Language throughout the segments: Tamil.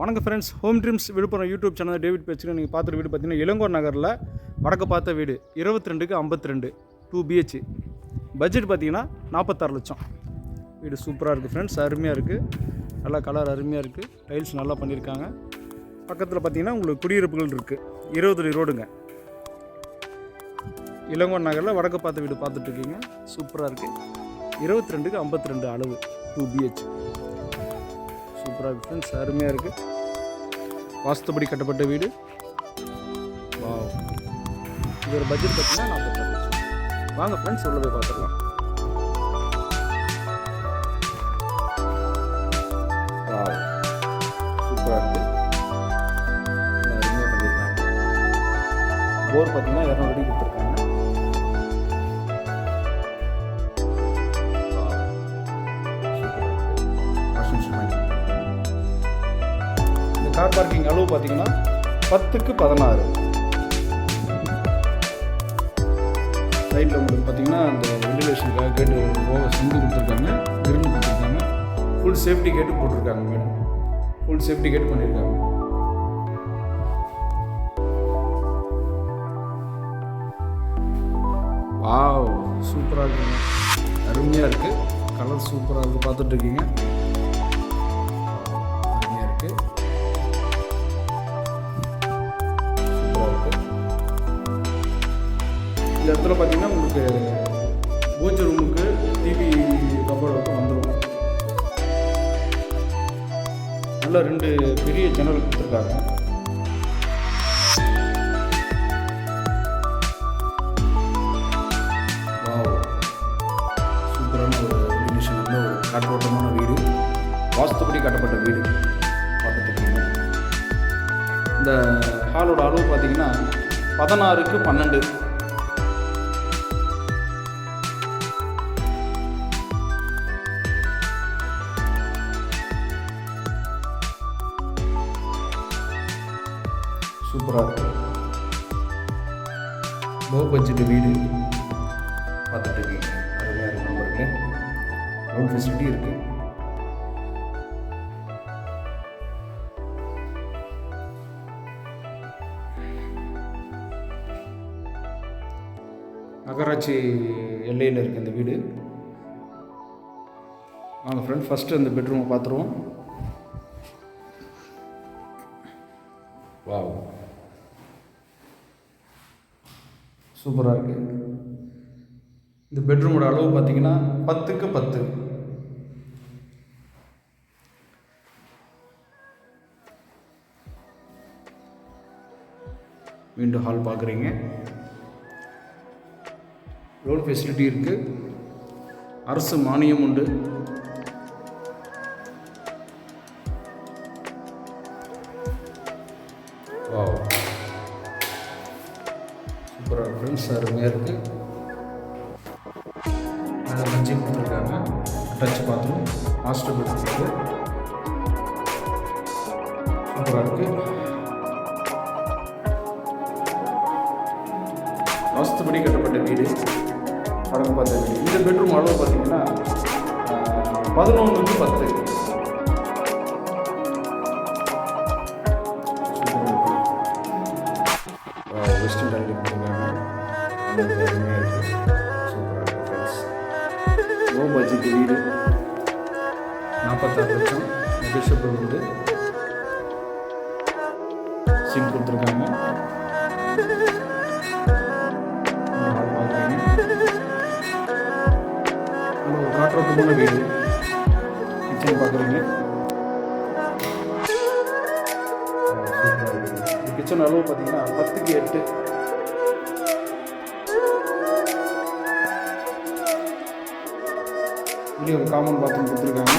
வணக்கம் friends, home dreams Villupuram YouTube channel David பேச்சுக்கு நீங்கள் பார்த்துட்டு வீடு பார்த்தீங்கன்னா இளங்கோ நகரில் வடக்கு பார்த்த வீடு 22க்கு 52 2 BH. பட்ஜெட் பார்த்தீங்கன்னா 46 லட்சம். வீடு சூப்பராக இருக்குது ஃப்ரெண்ட்ஸ், அருமையாக இருக்குது, நல்லா கலர் அருமையாக இருக்குது, டைல்ஸ் நல்லா பண்ணியிருக்காங்க. பக்கத்தில் பார்த்தீங்கன்னா உங்களுக்கு குடியிருப்புகள் இருக்குது. 20 அடி ரோடுங்க. இளங்கோ நகரில் வடக்கு பார்த்த வீடு பார்த்துட்ருக்கீங்க, சூப்பராக இருக்குது. 22க்கு 52 அளவு 2 BH. சூப்பராக இருக்குது ஃப்ரெண்ட்ஸ், அருமையாக இருக்குது. வாஸ்துபடி கட்டப்பட்ட வீடு. வாவ், இதோட பட்ஜெட் பார்த்தீங்கன்னா 46 லட்சம். வாங்க ஃப்ரெண்ட்ஸ், உள்ள போய் பார்த்துடலாம். வாவ், சூப்பராக இருக்குது, அருமையாக பண்ணியிருக்காங்க. போர் பார்த்தீங்கன்னா 200 அடி கொடுத்துருக்காங்க. கார் பார்க்கிங் அளவு பார்த்தீங்கன்னா 10க்கு 16. சைடில் உங்களுக்கு பார்த்தீங்கன்னா அந்த வெண்டிலேஷனுக்காக கேட்டு செஞ்சு கொடுத்துருக்காங்க, கிரில் கொடுத்துருக்காங்க. ஃபுல் சேஃப்டி கேட்டு போட்டிருக்காங்க மேடம், ஃபுல் சேஃப்டி கேட்டு பண்ணியிருக்காங்க. வாவ், சூப்பராக இருக்குங்க, அருமையாக இருக்குது, கலர் சூப்பராக இருக்குது, பார்த்துட்ருக்கீங்க, அருமையாக இருக்குது. இந்த இடத்துல பார்த்தீங்கன்னா உங்களுக்கு பூஜை ரூமுக்கு டிவி கபோர்டு வந்துடும். உள்ள 2 பெரிய ஜன்னல் கொடுத்துருக்காங்க. சூப்பரான ஒரு வெண்டிலேஷன், நல்ல ஒரு காற்றோட்டமான வீடு, வாஸ்துபடி கட்டப்பட்ட வீடு பார்த்துட்டு. இந்த ஹாலோட அளவு பார்த்தீங்கன்னா 16க்கு 12. சூப்பராக இருக்குது, லோ பட்ஜெட் வீடு பார்த்துட்டு இருக்கீங்க, அருமையாக இருக்குது. நம்பருக்கு லோன் ஃபெசிலிட்டி இருக்குது. நகராட்சி எல்லையில் இருக்குது இந்த வீடு. வாங்க ஃப்ரெண்ட், ஃபஸ்ட்டு அந்த பெட்ரூமை பார்த்துருவோம். வாவ், சூப்பராக இருக்குது. இந்த பெட்ரூமோட அளவு பார்த்தீங்கன்னா 10க்கு 10. விண்டோ ஹால் பார்க்குறீங்க, லோன் ஃபெசிலிட்டி இருக்குது, அரசு மானியம் உண்டு. வாவ், சூப்பராக ஃப்ரெண்ட்ஸ், அருமையாக இருக்குது. அதில் மஞ்சி கொடுத்துருக்காங்க, அட்டாச் பாத்ரூம், மாஸ்டர் பெட்ரூம் இருக்குது, சூப்பராக இருக்குது. வாஸ்துபடி கட்டப்பட்ட வீடு, வடக்கு பார்த்த வீடு. இந்த பெட்ரூம் அளவு பார்த்தீங்கன்னா 11க்கு 10. வெஸ்டர்ன் டைனிங் பண்ணிருக்காங்க, அருமையாக இருக்குது, சூப்பராக இருக்குது ஃப்ரெண்ட்ஸ். லோ பட்ஜெட் வீடு, 46 லட்சம். நெகோஷியபிள் உண்டு. சிங்க் கொடுத்துருக்காங்க. காற்றோட்டமான வீடு. கிச்சன் பார்க்குறீங்க, கிச்சன் அளவு பார்த்தீங்கன்னா 10க்கு 8. இங்கே ஒரு காமன் பாத்ரூம் கொடுத்துருக்காங்க.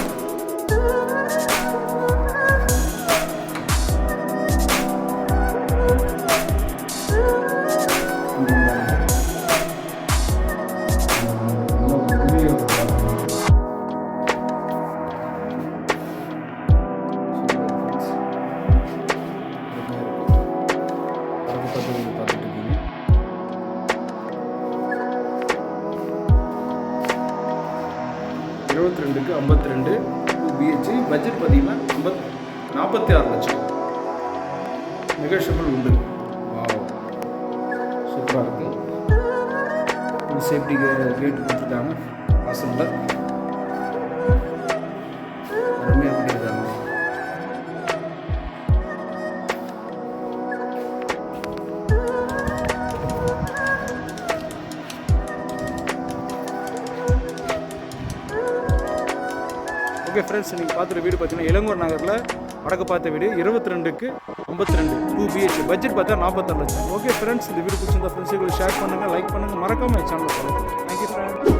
பார்த்துட்டு 22க்கு 52 BH. பட்ஜெட் பார்த்தீங்கன்னா 46 லட்சம். நெகோஷியபிள் உண்டு. வாவ், சூப்பராக இருக்குது. ஒரு சேஃப்டி கேட் கொடுத்துருக்காங்க வாசலில். அருமையாக பண்ணியிருக்காங்க. ஓகே ஃப்ரெண்ட்ஸ், நீங்கள் பார்த்துட்டு வீடு பார்த்தீங்கன்னா இளங்கோர் நகரில் வடக்கு பார்த்த வீடு 22க்கு 52 2 BHK. பட்ஜெட் பார்த்தா 46 லட்சம். ஓகே ஃப்ரெண்ட்ஸ், இந்த வீடு பிடிச்சிருந்தா ஃப்ரெண்ட்ஸுக்கு ஷேர் பண்ணுங்கள், லைக் பண்ணுங்கள், மறக்காமல் சேனல் பண்ணுங்கள். Thank you friends.